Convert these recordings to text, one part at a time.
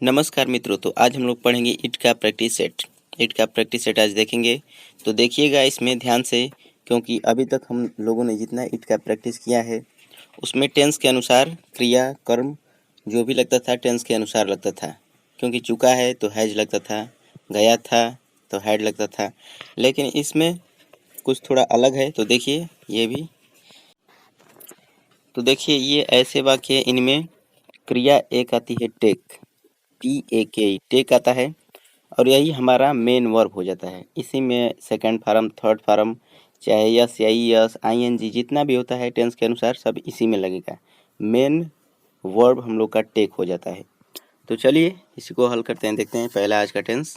नमस्कार मित्रों। तो आज हम लोग पढ़ेंगे ईट का प्रैक्टिस सेट। ईट का प्रैक्टिस सेट आज देखेंगे। तो देखिएगा इसमें ध्यान से, क्योंकि अभी तक हम लोगों ने जितना ईट का प्रैक्टिस किया है उसमें टेंस के अनुसार क्रिया कर्म जो भी लगता था टेंस के अनुसार लगता था। क्योंकि चुका है तो हैज लगता था, गया था तो हैड लगता था, लेकिन इसमें कुछ थोड़ा अलग है। तो देखिए ये भी, तो देखिए ये ऐसे वाक्य, इनमें क्रिया एक आती है टेक, TAK, टेक आता है, और यही हमारा मेन वर्ब हो जाता है। इसी में सेकंड फार्म, थर्ड फार्म, चाहे यस या यस, ING जितना भी होता है टेंस के अनुसार सब इसी में लगेगा। मेन वर्ब हम लोग का टेक हो जाता है। तो चलिए इसी को हल करते हैं, देखते हैं। पहला आज का टेंस,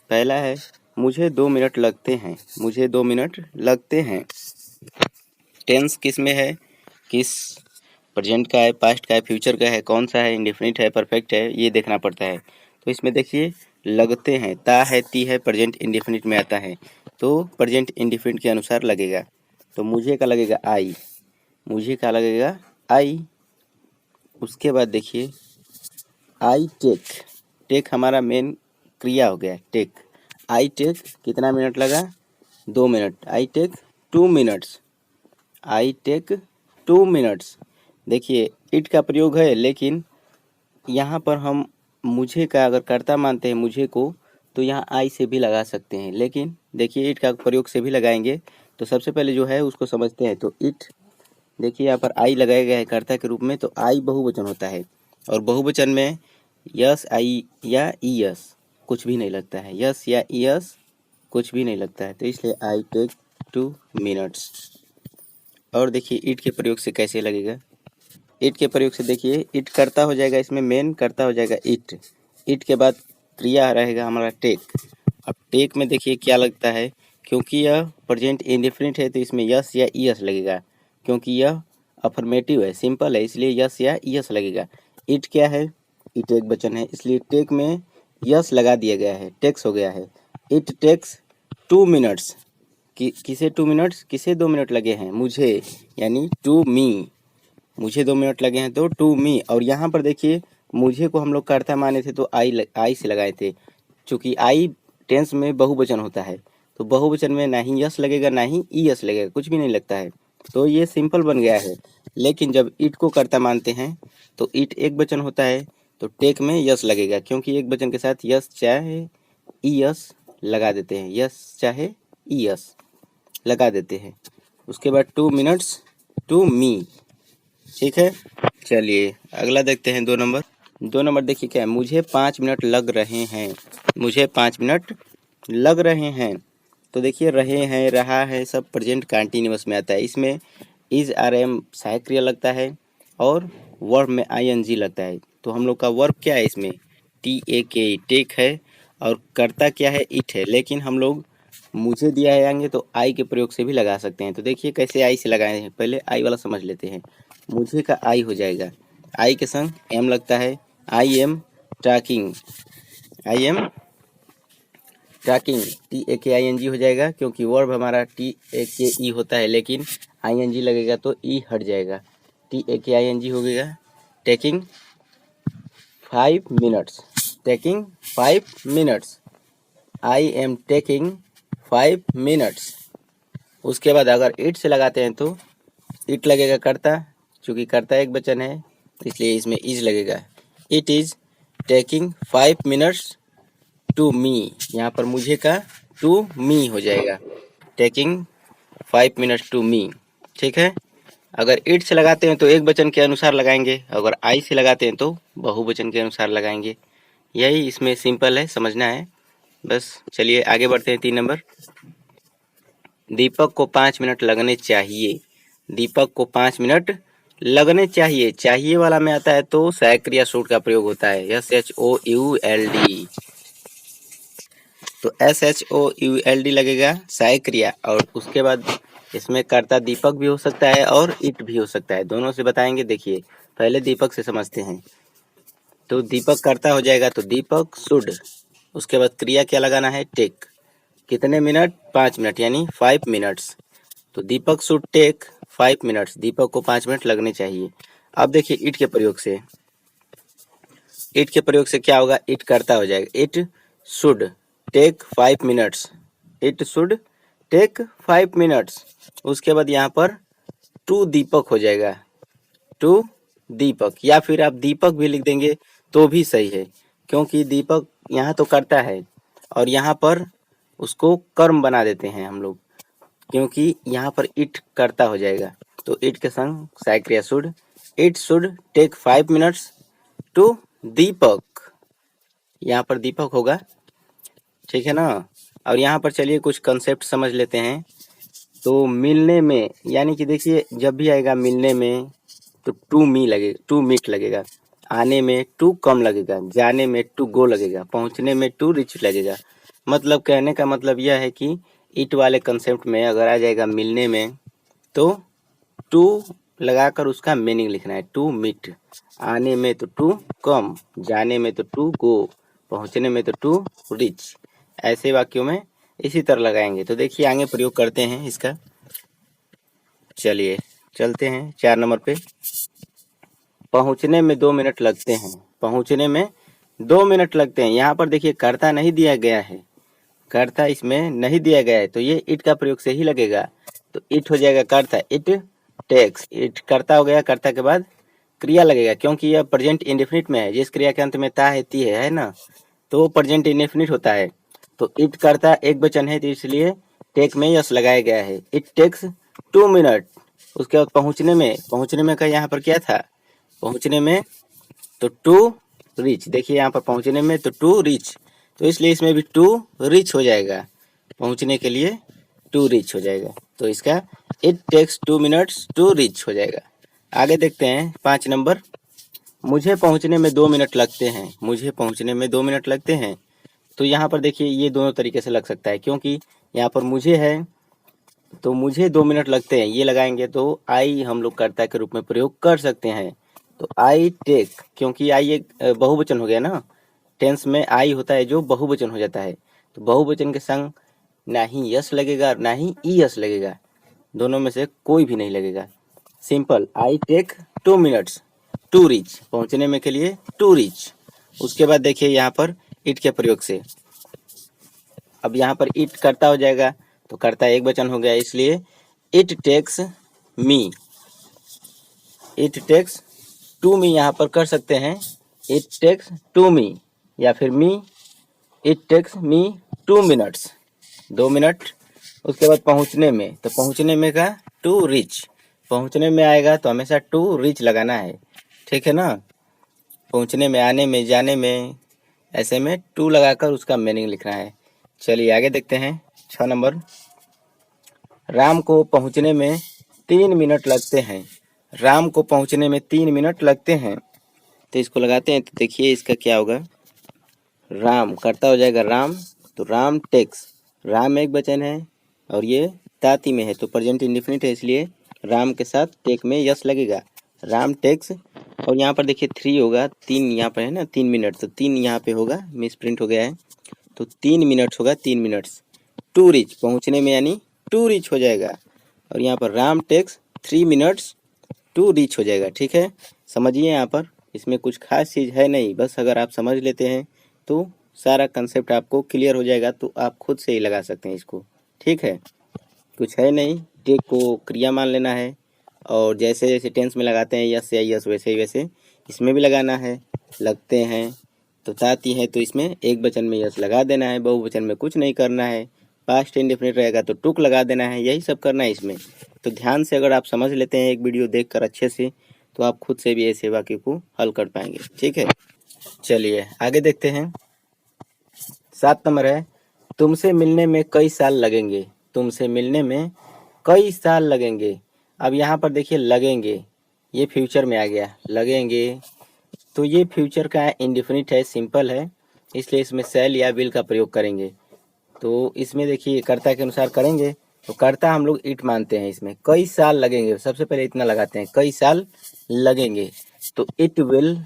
पहला है मुझे 2 मिनट लगते हैं। मुझे 2 मिनट लगते हैं। टेंस किस में है, किस प्रेजेंट का है, पास्ट का है, फ्यूचर का है, कौन सा है, इंडेफिनिट है, परफेक्ट है, ये देखना पड़ता है। तो इसमें देखिए लगते हैं, ता है, ती है, प्रेजेंट इंडेफिनिट में आता है, तो प्रेजेंट इंडेफिनिट के अनुसार लगेगा। तो मुझे का लगेगा आई, मुझे का लगेगा आई। उसके बाद देखिए आई टेक, टेक हमारा मेन क्रिया हो गया टेक। आई टेक कितना मिनट लगा, 2 minute. I take 2 minutes, I take 2 minutes. देखिए इट का प्रयोग है, लेकिन यहाँ पर हम मुझे का अगर कर्ता मानते हैं मुझे को, तो यहाँ आई से भी लगा सकते हैं। लेकिन देखिए इट का प्रयोग से भी लगाएंगे, तो सबसे पहले जो है उसको समझते हैं। तो इट, देखिए यहाँ पर आई लगाया गया है कर्ता के रूप में, तो आई बहुवचन होता है, और बहुवचन में यस आई या ईयस कुछ भी नहीं लगता है, यस या ईयस कुछ भी नहीं लगता है, तो इसलिए आई टेक 2 मिनट्स। और देखिए इट के प्रयोग से कैसे लगेगा। इट के प्रयोग से देखिए इट करता हो जाएगा, इसमें मेन करता हो जाएगा इट। इट के बाद क्रिया रहेगा हमारा टेक। अब टेक में देखिए क्या लगता है, क्योंकि यह प्रेजेंट इंडेफिनिट है तो इसमें यस या ईएस लगेगा। क्योंकि यह अफर्मेटिव है, सिंपल है, इसलिए यस या ईएस लगेगा। इट क्या है, इट एक वचन है, इसलिए टेक में यस लगा दिया गया है, टेक्स हो गया है। इट टेक्स 2 मिनट्स, किसे 2 मिनट्स, किसे 2 मिनट लगे हैं, मुझे, यानी टू मी, मुझे 2 मिनट लगे हैं तो टू मी। और यहाँ पर देखिए मुझे को हम लोग कर्ता माने थे तो आई से लगाए थे। चूँकि आई टेंस में बहुवचन होता है, तो बहुवचन में ना ही यस लगेगा ना ही ईएस लगेगा, कुछ भी नहीं लगता है, तो ये सिंपल बन गया है। लेकिन जब इट को कर्ता मानते हैं तो इट एक वचन होता है, तो टेक में यस लगेगा, क्योंकि एक वचन के साथ यस चाहे ईएस लगा देते हैं, यस चाहे ईएस लगा देते हैं। उसके बाद 2 मिनट्स टू मी, ठीक है। चलिए अगला देखते हैं, 2 नंबर। 2 नंबर देखिए क्या है, मुझे 5 मिनट लग रहे हैं। मुझे 5 मिनट लग रहे हैं। तो देखिए रहे हैं, रहा है, सब प्रेजेंट कंटिन्यूअस में आता है। इसमें इज आर एम सहायक क्रिया लगता है, और वर्ब में ING लगता है। तो हम लोग का वर्ब क्या है इसमें, TAK, टेक है, और कर्ता क्या है, इट है। लेकिन हम लोग मुझे दिया है आएंगे तो आई के प्रयोग से भी लगा सकते हैं। तो देखिए कैसे आई से लगाए हैं, पहले आई वाला समझ लेते हैं। मुझे का आई हो जाएगा, आई के संग एम लगता है, I am talking, I am talking, TAKING हो जाएगा, क्योंकि वर्ब हमारा TAKE होता है, लेकिन ING लगेगा तो ई हट जाएगा, TAKING हो गया। Taking 5 minutes, taking 5 minutes, I am taking 5 minutes. उसके बाद अगर इट से लगाते हैं तो इट लगेगा कर्ता, चूँकि कर्ता एक वचन है इसलिए इसमें इज लगेगा। It is taking 5 minutes to me, यहाँ पर मुझे का टू मी हो जाएगा, टेकिंग 5 मिनट्स टू मी, ठीक है। अगर इट से लगाते हैं तो एक वचन के अनुसार लगाएंगे, अगर आई से लगाते हैं तो बहुवचन के अनुसार लगाएंगे। यही इसमें सिंपल है, समझना है बस। चलिए आगे बढ़ते हैं, 3 नंबर। दीपक को 5 मिनट लगने चाहिए। दीपक को 5 मिनट लगने चाहिए, चाहिए वाला में आता है तो सहायक क्रिया शूट का प्रयोग होता है, SHOULD। तो SHOULD लगेगा सहायक क्रिया, और उसके बाद इसमें कर्ता दीपक भी हो सकता है और इट भी हो सकता है, दोनों से बताएंगे। देखिए पहले दीपक से समझते हैं। तो दीपक कर्ता हो जाएगा तो दीपक शुड, उसके बाद क्रिया क्या लगाना है, टेक। कितने मिनट, 5 मिनट, यानी 5 मिनट्स। तो दीपक शुड टेक 5 मिनट्स, दीपक को 5 मिनट लगने चाहिए। अब देखिए इट के प्रयोग से, इट के प्रयोग से क्या होगा, इट करता हो जाएगा, it should take 5 minutes, it should take 5 minutes. उसके बाद यहाँ पर टू दीपक हो जाएगा, टू दीपक, या फिर आप दीपक भी लिख देंगे तो भी सही है, क्योंकि दीपक यहाँ तो करता है और यहाँ पर उसको कर्म बना देते हैं हम लोग, क्योंकि यहाँ पर इट करता हो जाएगा। तो इट के संग सहायक क्रिया should, it should take 5 minutes to Deepak, यहाँ पर दीपक होगा, ठीक है ना। और यहाँ पर चलिए कुछ कंसेप्ट समझ लेते हैं। तो मिलने में, यानी कि देखिए जब भी आएगा मिलने में तो टू मी लगेगा, टू मीट लगेगा, आने में टू कम लगेगा, जाने में टू गो लगेगा, पहुंचने में टू रिच लगेगा। मतलब कहने का मतलब यह है कि इट वाले कंसेप्ट में अगर आ जाएगा मिलने में तो टू लगाकर उसका मीनिंग लिखना है, टू मीट, आने में तो टू कम, जाने में तो टू गो, पहुंचने में तो टू रिच। ऐसे वाक्यों में इसी तरह लगाएंगे। तो देखिए आगे प्रयोग करते हैं इसका। चलिए चलते हैं 4 नंबर पे। पहुंचने में 2 मिनट लगते हैं, पहुंचने में 2 मिनट लगते हैं। यहाँ पर देखिए कर्ता नहीं दिया गया है, कर्ता इसमें नहीं दिया गया है, तो ये इट का प्रयोग से ही लगेगा। तो इट हो जाएगा कर्ता, इट टेक्स, इट कर्ता हो गया, कर्ता के बाद क्रिया लगेगा, क्योंकि यह प्रेजेंट इंडेफिनिट में है, जिस क्रिया के अंत में ता है ती है ना, तो वो प्रेजेंट इंडेफिनिट होता है। तो इट कर्ता एक वचन है, तो इसलिए टेक में यस लगाया गया है, इट टेक्स 2 मिनट। उसके बाद पहुंचने में का यहाँ पर क्या था, पहुंचने में तो टू रिच, देखिए यहाँ पर पहुंचने में तो टू रिच, तो इसलिए इसमें भी टू रिच हो जाएगा, पहुंचने के लिए टू रिच हो जाएगा। तो इसका it takes 2 minutes to reach हो जाएगा। आगे देखते हैं 5 नंबर। मुझे पहुंचने में 2 मिनट लगते हैं, मुझे पहुंचने में 2 मिनट लगते हैं। तो यहाँ पर देखिए ये दोनों तरीके से लग सकता है, क्योंकि यहाँ पर मुझे है तो मुझे 2 मिनट लगते हैं, ये लगाएंगे तो आई हम लोग कर्ता के रूप में प्रयोग कर सकते हैं। तो आई टेक, क्योंकि आई एक बहुवचन हो गया ना, टेंस में आई होता है जो बहुवचन हो जाता है, तो बहुवचन के संग ना ही यस लगेगा ना ही ई यस लगेगा, दोनों में से कोई भी नहीं लगेगा। Simple, I take 2 minutes to reach, पहुंचने में के लिए टू रिच। उसके बाद देखिए यहाँ पर इट के प्रयोग से, अब यहाँ पर इट करता हो जाएगा, तो करता एक वचन हो गया, इसलिए it takes me, it takes to me यहाँ पर कर सकते हैं, इट टेक्स टू मी, या फिर me, it takes me 2 minutes, 2 minute. उसके बाद पहुंचने में, तो पहुंचने में का टू रिच, पहुंचने में आएगा तो हमेशा टू रिच लगाना है, ठीक है ना। पहुंचने में, आने में, जाने में, ऐसे में टू लगाकर उसका मीनिंग लिखना है। चलिए आगे देखते हैं 6 नंबर। राम को पहुंचने में 3 मिनट लगते हैं, राम को पहुंचने में 3 मिनट लगते हैं। तो इसको लगाते हैं, तो देखिए इसका क्या होगा, राम करता हो जाएगा राम, तो राम टेक्स, राम एक वचन है और ये ताती में है, तो प्रेजेंट इंडेफिनिट है, इसलिए राम के साथ टेक में यस लगेगा, राम टेक्स। और यहाँ पर देखिए 3 होगा, 3 यहाँ पर है ना, 3 मिनट, तो 3 यहाँ पे होगा, मिस प्रिंट हो गया है, तो 3 मिनट्स होगा, 3 मिनट्स टू रिच, पहुँचने में यानी टू रिच हो जाएगा। और यहाँ पर Ram takes 3 minutes to reach हो जाएगा, ठीक है। समझिए यहाँ पर इसमें कुछ खास चीज़ है नहीं, बस अगर आप समझ लेते हैं तो सारा कंसेप्ट आपको क्लियर हो जाएगा, तो आप खुद से ही लगा सकते हैं इसको, ठीक है। कुछ है नहीं, टेक को क्रिया मान लेना है, और जैसे जैसे टेंस में लगाते हैं यस या यस, वैसे ही वैसे इसमें भी लगाना है। लगते हैं तो ताती है, तो इसमें एक वचन में यस लगा देना है, बहुवचन में कुछ नहीं करना है, पास्ट इंडेफिनिट रहेगा तो टुक लगा देना है, यही सब करना है इसमें। तो ध्यान से अगर आप समझ लेते हैं एक वीडियो देखकर अच्छे से, तो आप खुद से भी ऐसे वाक्य को हल कर पाएंगे, ठीक है। चलिए आगे देखते हैं 7 नंबर है, तुमसे मिलने में कई साल लगेंगे, तुमसे मिलने में कई साल लगेंगे। अब यहाँ पर देखिए लगेंगे, ये फ्यूचर में आ गया, लगेंगे, तो ये फ्यूचर का इंडेफिनिट है, सिंपल है, इसलिए इसमें शैल या विल का प्रयोग करेंगे। तो इसमें देखिए कर्ता के अनुसार करेंगे, तो कर्ता हम लोग इट मानते हैं, इसमें कई साल लगेंगे, सबसे पहले इतना लगाते हैं, कई साल लगेंगे, तो it will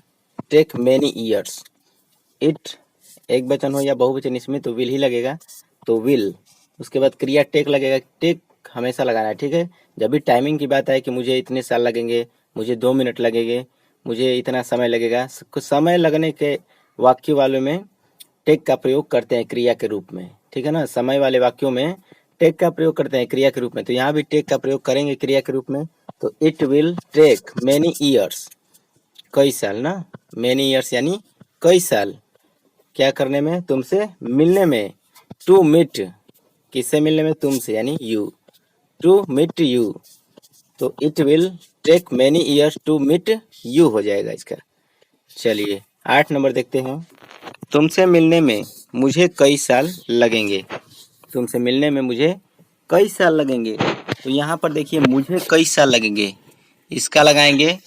take many years, it एक वचन हो या बहुवचन इसमें तो विल ही लगेगा, तो विल। उसके बाद क्रिया टेक लगेगा, टेक हमेशा लगाना है, ठीक है। जब भी टाइमिंग की बात आए कि मुझे इतने साल लगेंगे, मुझे 2 मिनट लगेंगे, मुझे इतना समय लगेगा। कुछ समय लगने के वाक्य वालों में टेक का प्रयोग करते हैं क्रिया के रूप में, ठीक है ना। समय वाले वाक्यों में टेक का प्रयोग करते हैं क्रिया के रूप में, तो यहाँ भी टेक का प्रयोग करेंगे क्रिया के रूप में। तो it will take many years, कई साल ना, मैनी ईयर्स यानी कई साल, क्या करने में, तुमसे मिलने में। टू मीट, किससे मिलने में, तुमसे यानी यू, टू मीट यू। तो it will take many years to meet you हो जाएगा इसका। चलिए 8 नंबर देखते हैं। तुमसे मिलने में मुझे कई साल लगेंगे, तुमसे मिलने में मुझे कई साल लगेंगे। तो यहाँ पर देखिए मुझे कई साल लगेंगे, इसका लगाएंगे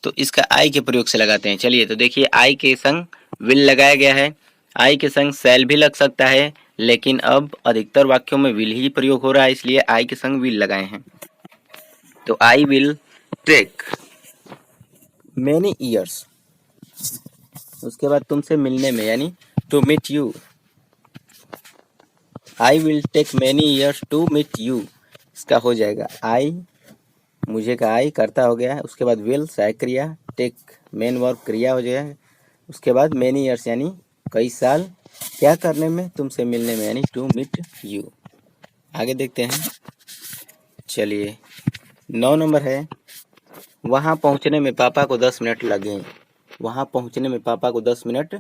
तो इसका आई के प्रयोग से लगाते हैं। चलिए तो देखिए आई के संग विल लगाया गया है, आई के संग शैल भी लग सकता है, लेकिन अब अधिकतर वाक्यों में विल ही प्रयोग हो रहा है, इसलिए आई के संग विल लगाए हैं। तो I will take many years, उसके बाद तुमसे मिलने में यानी to meet you, I will take many years to meet you, इसका हो जाएगा आई, मुझे का आई कर्ता हो गया, उसके बाद विल सहायक क्रिया, टेक मेन वर्ब क्रिया हो जाएगा, उसके बाद मैनी ईयर्स यानी कई साल, क्या करने में, तुमसे मिलने में यानी टू मीट यू। आगे देखते हैं। चलिए 9 नंबर है, वहाँ पहुँचने में पापा को 10 मिनट लगे, वहाँ पहुँचने में पापा को 10 मिनट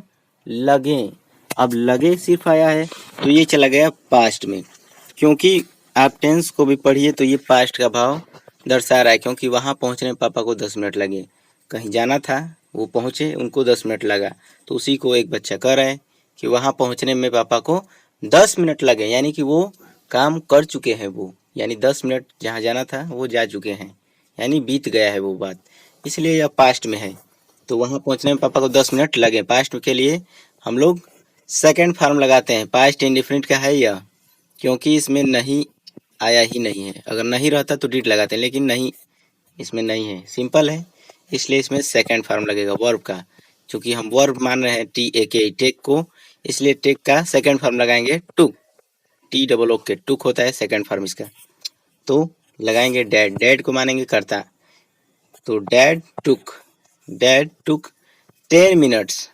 लगे। अब लगे सिर्फ आया है तो ये चला गया पास्ट में, क्योंकि आप टेंस को भी पढ़िए तो ये पास्ट का भाव दर्शा रहा है, क्योंकि वहाँ पहुँचने में पापा को 10 मिनट लगे, कहीं जाना था वो पहुँचे, उनको 10 मिनट लगा, तो उसी को एक बच्चा कह रहा है कि वहाँ पहुँचने में पापा को 10 मिनट लगे, यानी कि वो काम कर चुके हैं, वो यानी 10 मिनट जहाँ जाना था वो जा चुके हैं, यानी बीत गया है वो बात, इसलिए यह पास्ट में है। तो वहाँ पहुँचने में पापा को 10 मिनट लगे, पास्ट के लिए हम लोग सेकंड फॉर्म लगाते हैं, पास्ट इंडेफिनिट का है यह, क्योंकि इसमें नहीं आया ही नहीं है, अगर नहीं रहता तो डिड लगाते हैं, लेकिन नहीं, इसमें नहीं है, सिंपल है, इसलिए इसमें सेकंड फॉर्म लगेगा वर्ब का, क्योंकि हम वर्ब मान रहे हैं टी ए के टेक को, इसलिए टेक का सेकंड फॉर्म लगाएंगे टुक, टी डबल ओ के टुक होता है सेकंड फॉर्म इसका। तो लगाएंगे डैड, डैड को मानेंगे कर्ता, तो डैड टुक 10 मिनट्स,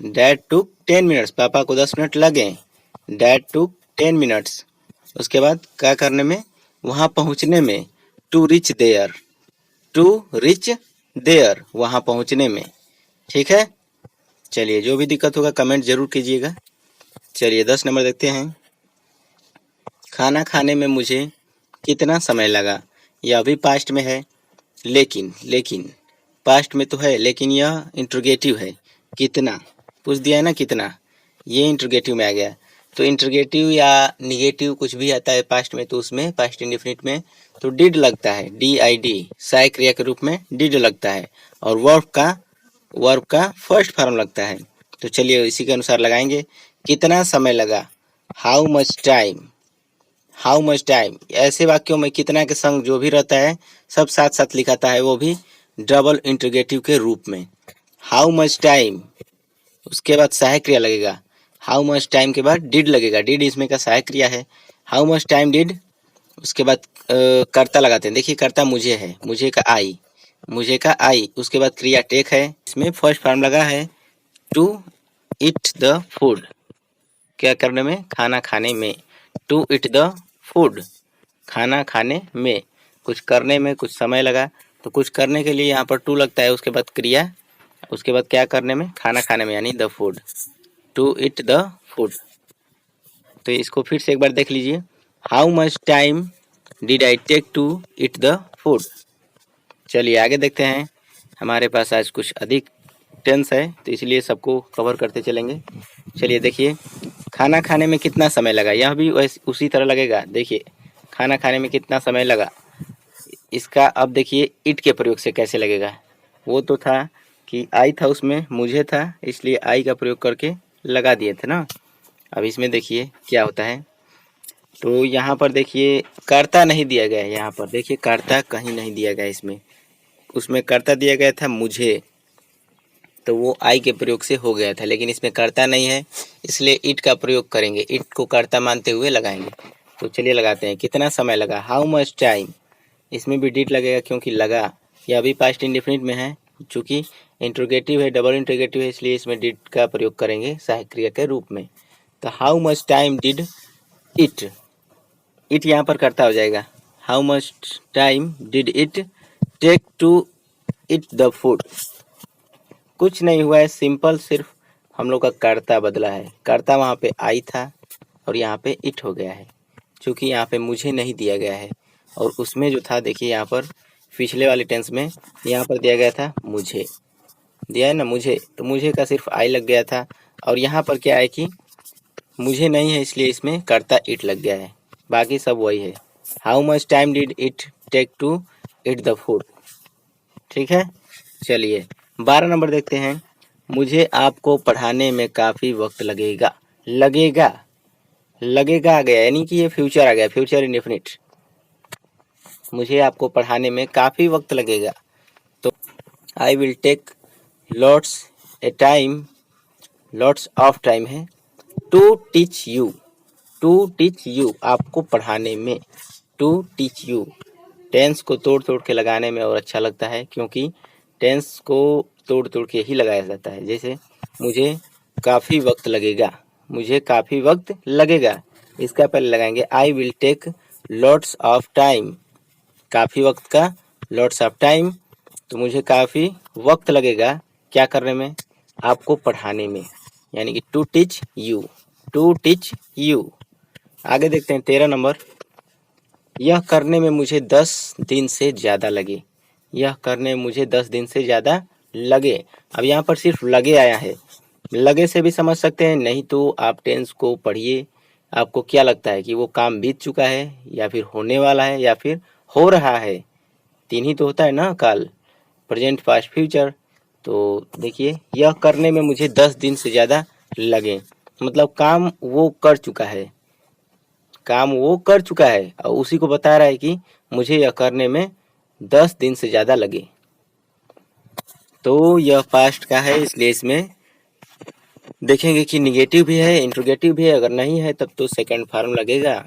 डैड टुक 10 मिनट्स, पापा को 10 मिनट लगे, डैड टुक 10 मिनट्स। उसके बाद क्या करने में, वहाँ पहुँचने में, टू रिच देयर, वहाँ पहुँचने में, ठीक है। चलिए जो भी दिक्कत होगा कमेंट जरूर कीजिएगा। चलिए 10 नंबर देखते हैं। खाना खाने में मुझे कितना समय लगा, यह अभी पास्ट में है, लेकिन पास्ट में तो है, लेकिन यह इंट्रोगेटिव है, कितना पूछ दिया है ना, कितना, ये इंट्रोगेटिव में आ गया। तो इंट्रोगेटिव या निगेटिव कुछ भी आता है पास्ट में, तो उसमें पास्ट इंडेफिनिट में तो डिड लगता है, DID सहायक क्रिया के रूप में डिड लगता है, और वर्ब का फर्स्ट फॉर्म लगता है। तो चलिए इसी के अनुसार लगाएंगे, कितना समय लगा, हाउ मच टाइम, ऐसे वाक्यों में कितना के संग जो भी रहता है सब साथ साथ लिखाता है, वो भी डबल इंट्रोगेटिव के रूप में। हाउ मच टाइम, उसके बाद सहायक क्रिया लगेगा, हाउ मच टाइम के बाद डिड लगेगा, डिड इसमें का सहायक क्रिया है, हाउ मच टाइम डिड, उसके बाद कर्ता लगाते हैं, देखिए कर्ता मुझे है, मुझे का आई, उसके बाद क्रिया टेक है, इसमें फर्स्ट फॉर्म लगा है टू इट द फूड, क्या करने में, खाना खाने में, टू इट द फूड, खाना खाने में, कुछ करने में कुछ समय लगा, तो कुछ करने के लिए यहाँ पर टू लगता है, उसके बाद क्रिया, उसके बाद क्या करने में, खाना खाने में यानी the food, to eat the food. तो इसको फिर से एक बार देख लीजिए, how much time did I take to eat the food. चलिए आगे देखते हैं, हमारे पास आज कुछ अधिक टेंस है तो इसलिए सबको कवर करते चलेंगे। चलिए देखिए, खाना खाने में कितना समय लगा, यह भी वैसे उसी तरह लगेगा, देखिए खाना खाने में कितना समय लगा, इसका अब देखिए इट के प्रयोग से कैसे लगेगा, वो तो था कि आई था उसमें, मुझे था, इसलिए आई का प्रयोग करके लगा दिए थे ना। अब इसमें देखिए क्या होता है, तो यहाँ पर देखिए कर्ता नहीं दिया गया है, यहाँ पर देखिए कर्ता कहीं नहीं दिया गया इसमें, उसमें कर्ता दिया गया था मुझे, तो वो आई के प्रयोग से हो गया था, लेकिन इसमें कर्ता नहीं है, इसलिए इट का प्रयोग करेंगे, इट को कर्ता मानते हुए लगाएंगे। तो चलिए लगाते हैं, कितना समय लगा, हाउ मच टाइम, इसमें भी डिड लगेगा क्योंकि लगा, यह अभी पास्ट इंडेफिनिट में है, चूंकि इंट्रोगेटिव है, डबल इंट्रोगेटिव है, इसलिए इसमें डिड का प्रयोग करेंगे सहायक क्रिया के रूप में। तो how much time did it, it यहाँ पर कर्ता हो जाएगा। How much time did it take to eat the food, कुछ नहीं हुआ है, सिंपल सिर्फ हम लोग का कर्ता बदला है। कर्ता वहाँ पे आई था और यहाँ पे इट हो गया है, क्योंकि यहाँ पे मुझे नहीं दिया गया है और उसमें जो था देखिए यहाँ पर पिछले वाले टेंस में यहाँ पर दिया गया था मुझे, दिया है ना मुझे, तो मुझे का सिर्फ आई लग गया था और यहाँ पर क्या है कि मुझे नहीं है, इसलिए इसमें कर्ता इट लग गया है, बाकी सब वही है। How much time did it take to eat the food, ठीक है। चलिए 12 नंबर देखते हैं। मुझे आपको पढ़ाने में काफ़ी वक्त लगेगा, लगेगा, लगेगा आ गया, यानी कि ये फ्यूचर आ गया, फ्यूचर इंडेफिनिट। मुझे आपको पढ़ाने में काफ़ी वक्त लगेगा, तो I will take lots a time, lots of time है, to teach you, to teach you, आपको पढ़ाने में, टू टीच यू। टेंस को तोड़ तोड़ के लगाने में और अच्छा लगता है, क्योंकि टेंस को तोड़ तोड़ के ही लगाया जाता है। जैसे मुझे काफ़ी वक्त लगेगा, मुझे काफ़ी वक्त लगेगा, इसका पहले लगाएंगे I will take lots of time, काफ़ी वक्त का लॉट्स ऑफ टाइम, तो मुझे काफ़ी वक्त लगेगा क्या करने में, आपको पढ़ाने में, यानी कि to teach you, to teach you. आगे देखते हैं 13 नंबर। यह करने में मुझे 10 दिन से ज़्यादा लगे, यह करने में मुझे 10 दिन से ज़्यादा लगे। अब यहाँ पर सिर्फ लगे आया है, लगे से भी समझ सकते हैं, नहीं तो आप टेंस को पढ़िए, आपको क्या लगता है कि वो काम बीत चुका है या फिर होने वाला है या फिर हो रहा है, तीन ही तो होता है ना, काल, प्रेजेंट, पास्ट, फ्यूचर। तो देखिए यह करने में मुझे 10 दिन से ज़्यादा लगे, मतलब काम वो कर चुका है, काम वो कर चुका है और उसी को बता रहा है कि मुझे यह करने में 10 दिन से ज़्यादा लगे। तो यह पास्ट का है, इसलिए इसमें देखेंगे कि निगेटिव भी है, इंट्रोगेटिव भी है, अगर नहीं है तब तो सेकंड फॉर्म लगेगा,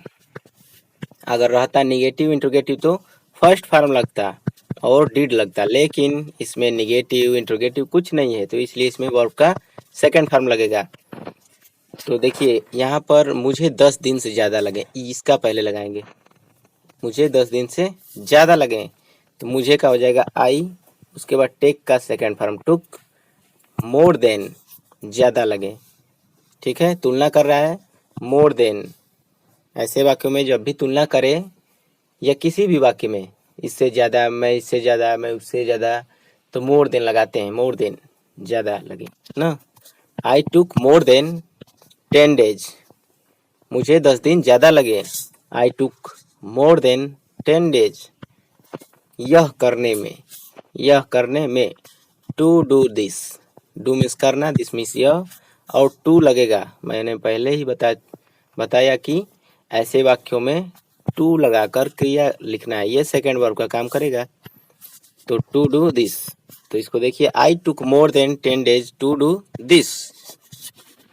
अगर रहता निगेटिव इंट्रोगेटिव तो फर्स्ट फॉर्म लगता और डिड लगता, लेकिन इसमें निगेटिव इंट्रोगेटिव कुछ नहीं है, तो इसलिए इसमें वर्ब का सेकंड फॉर्म लगेगा। तो देखिए यहाँ पर मुझे 10 दिन से ज़्यादा लगे, इसका पहले लगाएंगे, मुझे 10 दिन से ज़्यादा लगे, तो मुझे का हो जाएगा आई, उसके बाद टेक का सेकंड फॉर्म टुक, मोर देन, ज़्यादा लगे, ठीक है, तुलना कर रहा है, मोर देन। ऐसे वाक्यों में जब भी तुलना करें या किसी भी वाक्य में, इससे ज़्यादा, मैं इससे ज़्यादा, मैं उससे ज़्यादा, तो मोर देन लगाते हैं, मोर देन, ज़्यादा लगे ना। आई टुक मोर देन 10 days, मुझे 10 दिन ज़्यादा लगे, आई टुक मोर देन 10 days। यह करने में, यह करने में, to do this, do means करना, दिस मीन्स यह, और टू लगेगा, मैंने पहले ही बताया कि ऐसे वाक्यों में टू लगाकर क्रिया लिखना है, ये सेकंड वर्ब का काम करेगा। तो टू डू दिस, तो इसको देखिए I took more than 10 days to do this,